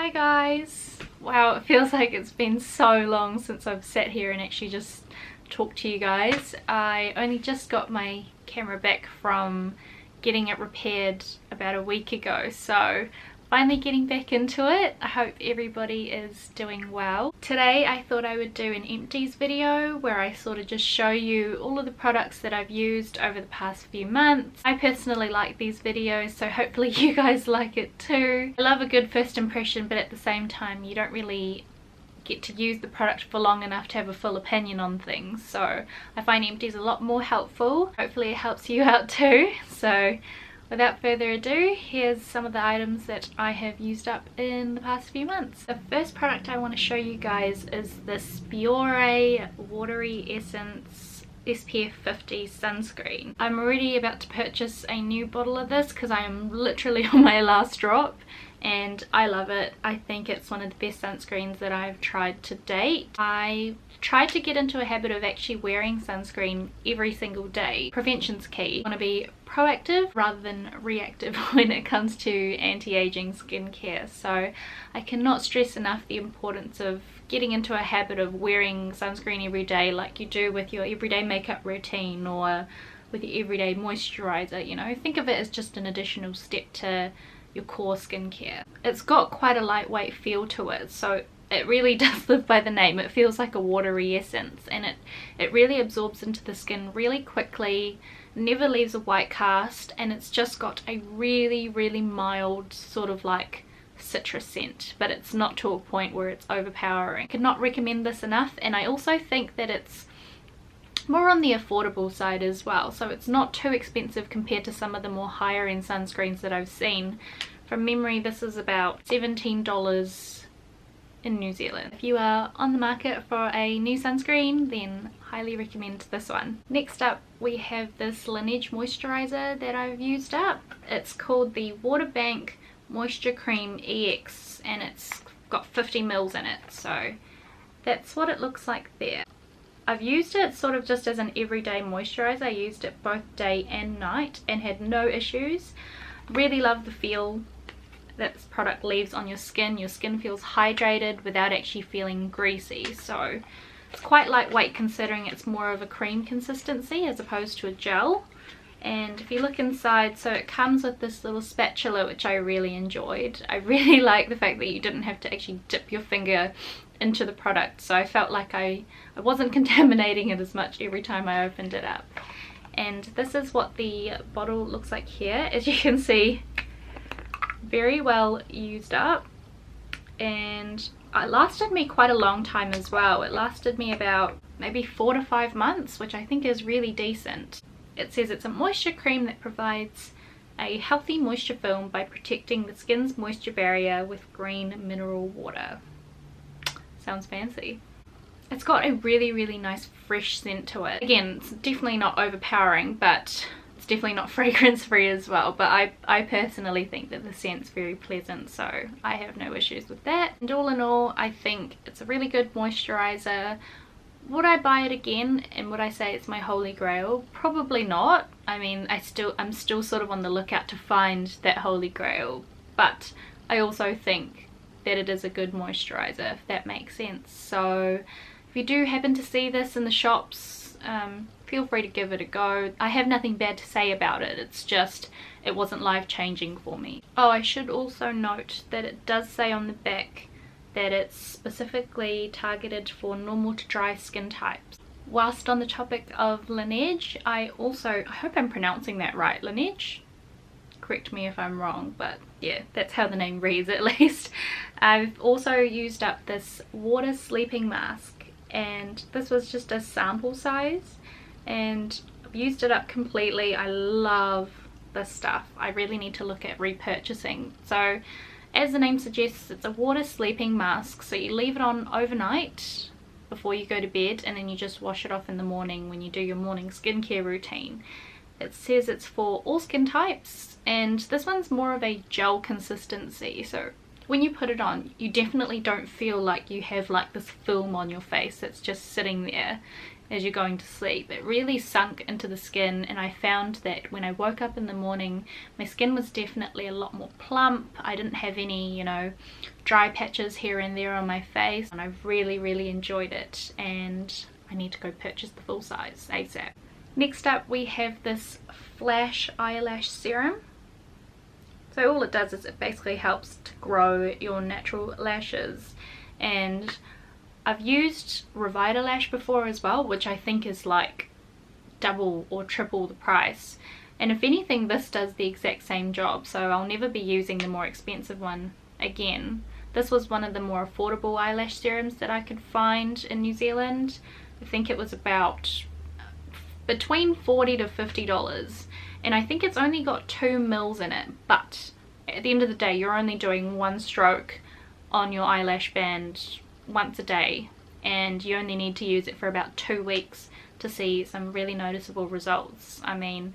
Hi guys! Wow, it feels like it's been so long since I've sat here and actually just talked to you guys. I only just got my camera back from getting it repaired about a week ago, so finally getting back into it. I hope everybody is doing well. Today I thought I would do an empties video where I sort of just show you all of the products that I've used over the past few months. I personally like these videos, so hopefully you guys like it too. I love a good first impression, but at the same time you don't really get to use the product for long enough to have a full opinion on things, so I find empties a lot more helpful. Hopefully it helps you out too. So without further ado, here's some of the items that I have used up in the past few months. The first product I want to show you guys is this Biore Watery Essence SPF 50 sunscreen. I'm already about to purchase a new bottle of this because I am literally on my last drop and I love it. I think it's one of the best sunscreens that I've tried to date. I tried to get into a habit of actually wearing sunscreen every single day. Prevention's key. You want to be proactive rather than reactive when it comes to anti-aging skincare. So I cannot stress enough the importance of getting into a habit of wearing sunscreen every day like you do with your everyday makeup routine or with your everyday moisturizer. You know, think of it as just an additional step to your core skincare. It's got quite a lightweight feel to it, so it really does live by the name. It feels like a watery essence, and it really absorbs into the skin really quickly, never leaves a white cast, and it's just got a really mild sort of like citrus scent, but it's not to a point where it's overpowering. I could not recommend this enough, and I also think that it's more on the affordable side as well, so it's not too expensive compared to some of the more higher end sunscreens that I've seen. From memory, this is about $17 in New Zealand. If you are on the market for a new sunscreen, then highly recommend this one. Next up we have this Lineage moisturizer that I've used up. It's called the Water Bank Moisture Cream EX and it's got 50 ml in it, so that's what it looks like there. I've used it sort of just as an everyday moisturizer. I used it both day and night and had no issues. Really love the feel that this product leaves on your skin. Your skin feels hydrated without actually feeling greasy, so it's quite lightweight considering it's more of a cream consistency as opposed to a gel. And if you look inside, so it comes with this little spatula, which I really enjoyed. I really like the fact that you didn't have to actually dip your finger into the product, so I felt like I wasn't contaminating it as much every time I opened it up. And this is what the bottle looks like here. As you can see, very well used up, and it lasted me quite a long time as well. It lasted me about maybe 4 to 5 months, which I think is really decent. It says it's a moisture cream that provides a healthy moisture film by protecting the skin's moisture barrier with green mineral water. Sounds fancy. It's got a really nice fresh scent to it. Again, it's definitely not overpowering, but it's definitely not fragrance free as well. But I personally think that the scent's very pleasant, so I have no issues with that. And all in all, I think it's a really good moisturizer. Would I buy it again, and would I say it's my holy grail? Probably not. I mean, I'm still sort of on the lookout to find that holy grail, but I also think that it is a good moisturizer, if that makes sense. So if you do happen to see this in the shops, feel free to give it a go. I have nothing bad to say about it, it's just it wasn't life-changing for me. Oh, I should also note that it does say on the back that it's specifically targeted for normal to dry skin types. Whilst on the topic of Laneige, I hope I'm pronouncing that right, Laneige? Correct me if I'm wrong, but yeah, that's how the name reads at least. I've also used up this water sleeping mask, and this was just a sample size, and I've used it up completely. I love this stuff. I really need to look at repurchasing. So as the name suggests, it's a water sleeping mask, so you leave it on overnight before you go to bed, and then you just wash it off in the morning when you do your morning skincare routine. It says it's for all skin types, and this one's more of a gel consistency, so when you put it on you definitely don't feel like you have like this film on your face that's just sitting there. as you're going to sleep. It really sunk into the skin, and I found that when I woke up in the morning, my skin was definitely a lot more plump. I didn't have any, you know, dry patches here and there on my face, and I've really enjoyed it, and I need to go purchase the full size ASAP. Next up we have this Flash Eyelash Serum. So all it does is it basically helps to grow your natural lashes, and I've used Revitalash before as well, which I think is like double or triple the price, and if anything this does the exact same job, so I'll never be using the more expensive one again. This was one of the more affordable eyelash serums that I could find in New Zealand. I think it was about between $40 to $50, and I think it's only got 2 mils in it, but at the end of the day you're only doing one stroke on your eyelash band once a day, and you only need to use it for about 2 weeks to see some really noticeable results. I mean,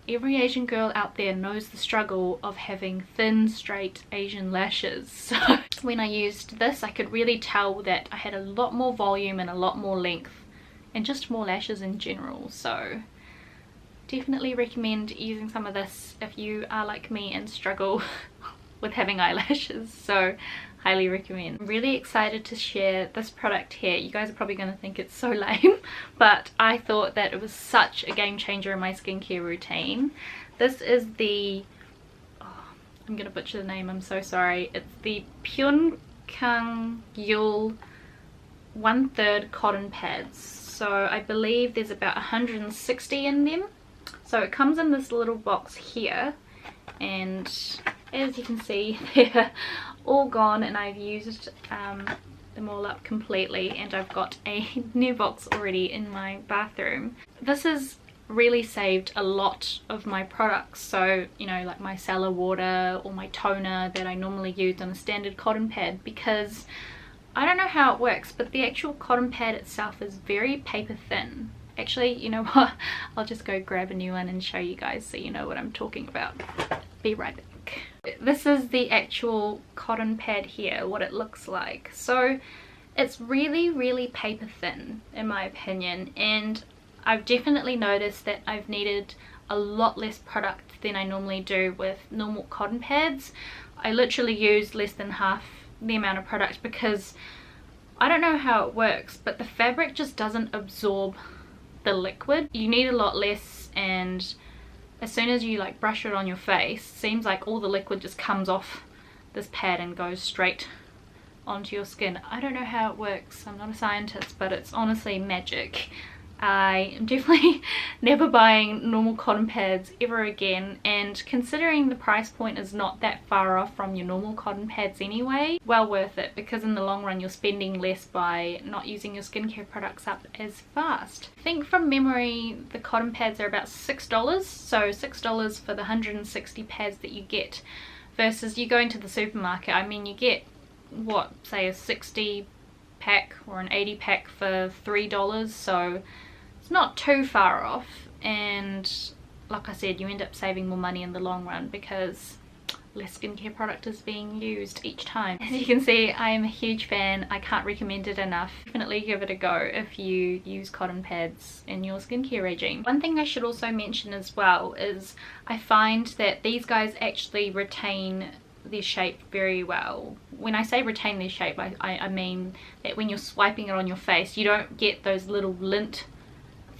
every Asian girl out there knows the struggle of having thin, straight Asian lashes. So when I used this, I could really tell that I had a lot more volume and a lot more length, and just more lashes in general. So definitely recommend using some of this if you are like me and struggle with having eyelashes. So highly recommend. I'm really excited to share this product here. You guys are probably going to think it's so lame, but I thought that it was such a game changer in my skincare routine. This is the, oh, I'm going to butcher the name, I'm so sorry. It's the Pyunkang Yul 1/3 cotton pads. So I believe there's about 160 in them. So it comes in this little box here, and as you can see they're all gone, and I've used them all up completely, and I've got a new box already in my bathroom. This has really saved a lot of my products, so you know, like my Micellar water or my toner that I normally use on a standard cotton pad, because I don't know how it works, but the actual cotton pad itself is very paper thin. Actually, you know what, I'll just go grab a new one and show you guys so you know what I'm talking about. Be right back. This is the actual cotton pad here, what it looks like. So it's really paper thin in my opinion, and I've definitely noticed that I've needed a lot less product than I normally do with normal cotton pads. I literally use less than half the amount of product because I don't know how it works, but the fabric just doesn't absorb the liquid. You need a lot less, and as soon as you like brush it on your face, seems like all the liquid just comes off this pad and goes straight onto your skin. I don't know how it works, I'm not a scientist, but it's honestly magic. I am definitely never buying normal cotton pads ever again, and considering the price point is not that far off from your normal cotton pads anyway, well worth it, because in the long run you're spending less by not using your skincare products up as fast. I think from memory the cotton pads are about $6, so $6 for the 160 pads that you get, versus you go into the supermarket, I mean you get what, say a 60 pack or an 80 pack for $3, so not too far off, and like I said, you end up saving more money in the long run because less skincare product is being used each time. As you can see, I am a huge fan. I can't recommend it enough. Definitely give it a go if you use cotton pads in your skincare regime. One thing I should also mention as well is I find that these guys actually retain their shape very well. When I say retain their shape, I mean that when you're swiping it on your face, you don't get those little lint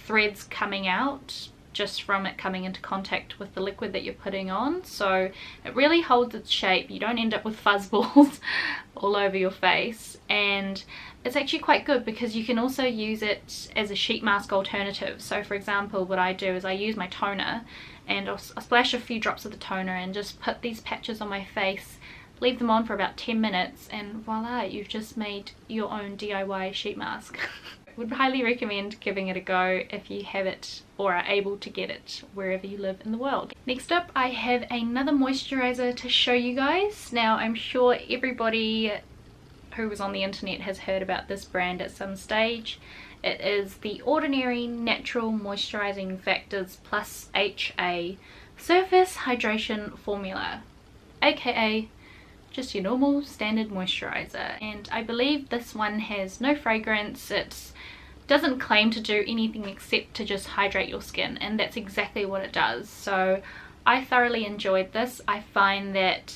threads coming out just from it coming into contact with the liquid that you're putting on. So it really holds its shape. You don't end up with fuzz balls all over your face, and it's actually quite good because you can also use it as a sheet mask alternative. So for example, what I do is I use my toner and I'll splash a few drops of the toner and just put these patches on my face, leave them on for about 10 minutes, and voila, you've just made your own DIY sheet mask. Would highly recommend giving it a go if you have it or are able to get it wherever you live in the world. Next up, I have another moisturizer to show you guys. Now I'm sure everybody who was on the internet has heard about this brand at some stage. It is the Ordinary Natural Moisturising Factors Plus HA Surface Hydration Formula, aka just your normal standard moisturizer, and I believe this one has no fragrance. It's doesn't claim to do anything except to just hydrate your skin, and that's exactly what it does. So I thoroughly enjoyed this. I find that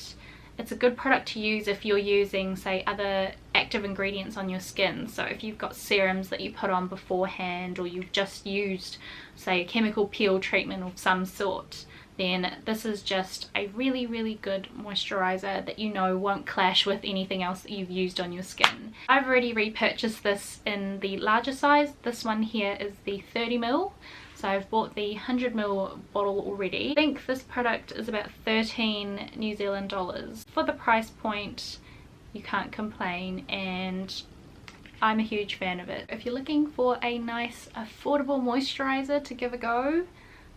it's a good product to use if you're using, say, other active ingredients on your skin. So if you've got serums that you put on beforehand, or you've just used, say, a chemical peel treatment of some sort, then this is just a really, really good moisturizer that you know won't clash with anything else that you've used on your skin. I've already repurchased this in the larger size. This one here is the 30ml. So I've bought the 100ml bottle already. I think this product is about 13 New Zealand dollars. For the price point, you can't complain, and I'm a huge fan of it. If you're looking for a nice affordable moisturizer to give a go,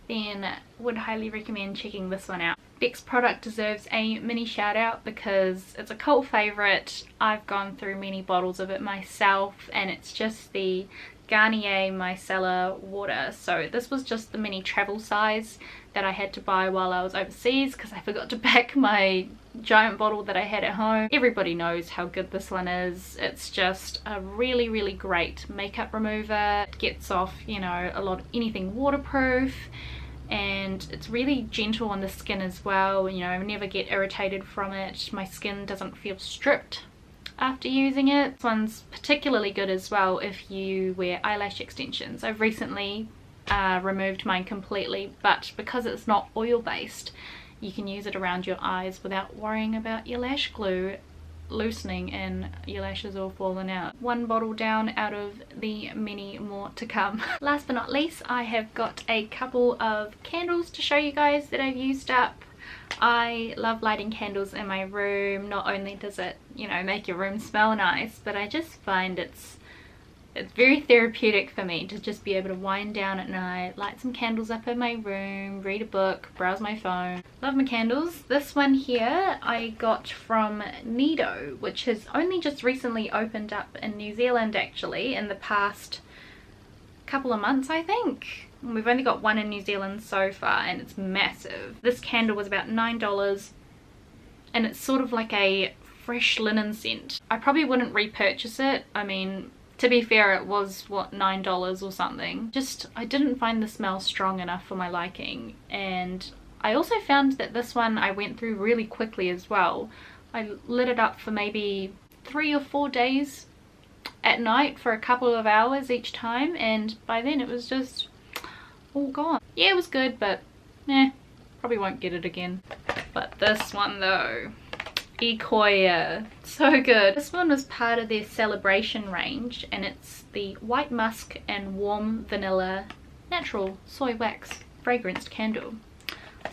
then would highly recommend checking this one out. Next product deserves a mini shout out because it's a cult favourite. I've gone through many bottles of it myself, and it's just the Garnier Micellar water. So this was just the mini travel size that I had to buy while I was overseas because I forgot to pack my giant bottle that I had at home. Everybody knows how good this one is. It's just a really, really great makeup remover. It gets off, you know, a lot of anything waterproof, and it's really gentle on the skin as well. You know, I never get irritated from it. My skin doesn't feel stripped after using it. This one's particularly good as well if you wear eyelash extensions. I've recently removed mine completely, but because it's not oil based, you can use it around your eyes without worrying about your lash glue loosening and your lashes all falling out. One bottle down out of the many more to come. Last but not least, I have got a couple of candles to show you guys that I've used up. I love lighting candles in my room. Not only does it, you know, make your room smell nice, but I just find it's very therapeutic for me to just be able to wind down at night, light some candles up in my room, read a book, browse my phone. Love my candles. This one here I got from Nido, which has only just recently opened up in New Zealand, actually, in the past couple of months, I think. We've only got one in New Zealand so far, and it's massive. This candle was about $9, and it's sort of like a fresh linen scent. I probably wouldn't repurchase it. I mean, to be fair, it was, what, $9 or something. Just, I didn't find the smell strong enough for my liking. And I also found that this one I went through really quickly as well. I lit it up for maybe 3 or 4 days at night for a couple of hours each time, and by then it was just all gone. Yeah, it was good, but probably won't get it again. But this one though, Ecoya, so good. This one was part of their celebration range, and it's the white musk and warm vanilla natural soy wax fragranced candle.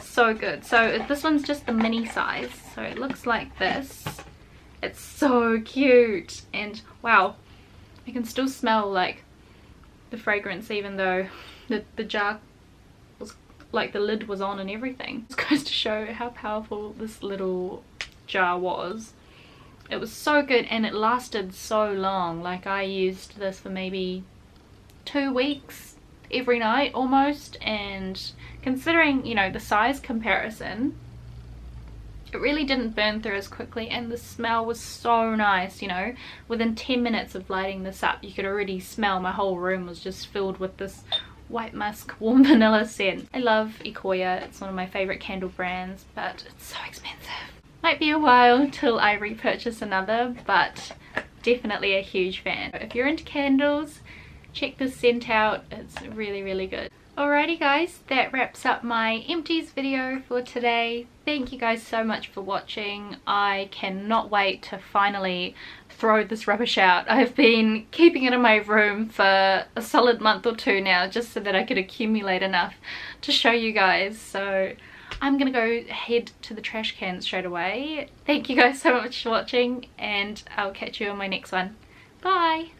So good. So this one's just the mini size, so it looks like this. It's so cute, and wow, I can still smell like the fragrance even though the jar was like, the lid was on and everything. This goes to show how powerful this little jar was. It was so good, and it lasted so long. Like, I used this for maybe 2 weeks every night almost, and considering, you know, the size comparison, it really didn't burn through as quickly, and the smell was so nice. You know, within 10 minutes of lighting this up, you could already smell my whole room was just filled with this white musk warm vanilla scent. I love Ecoya. It's one of my favorite candle brands, but it's so expensive. Might be a while till I repurchase another, but definitely a huge fan. If you're into candles, check this scent out. It's really, really good. Alrighty guys, that wraps up my empties video for today. Thank you guys so much for watching. I cannot wait to finally throw this rubbish out. I've been keeping it in my room for a solid month or 2 now, just so that I could accumulate enough to show you guys. So I'm gonna go head to the trash can straight away. Thank you guys so much for watching, and I'll catch you on my next one. Bye!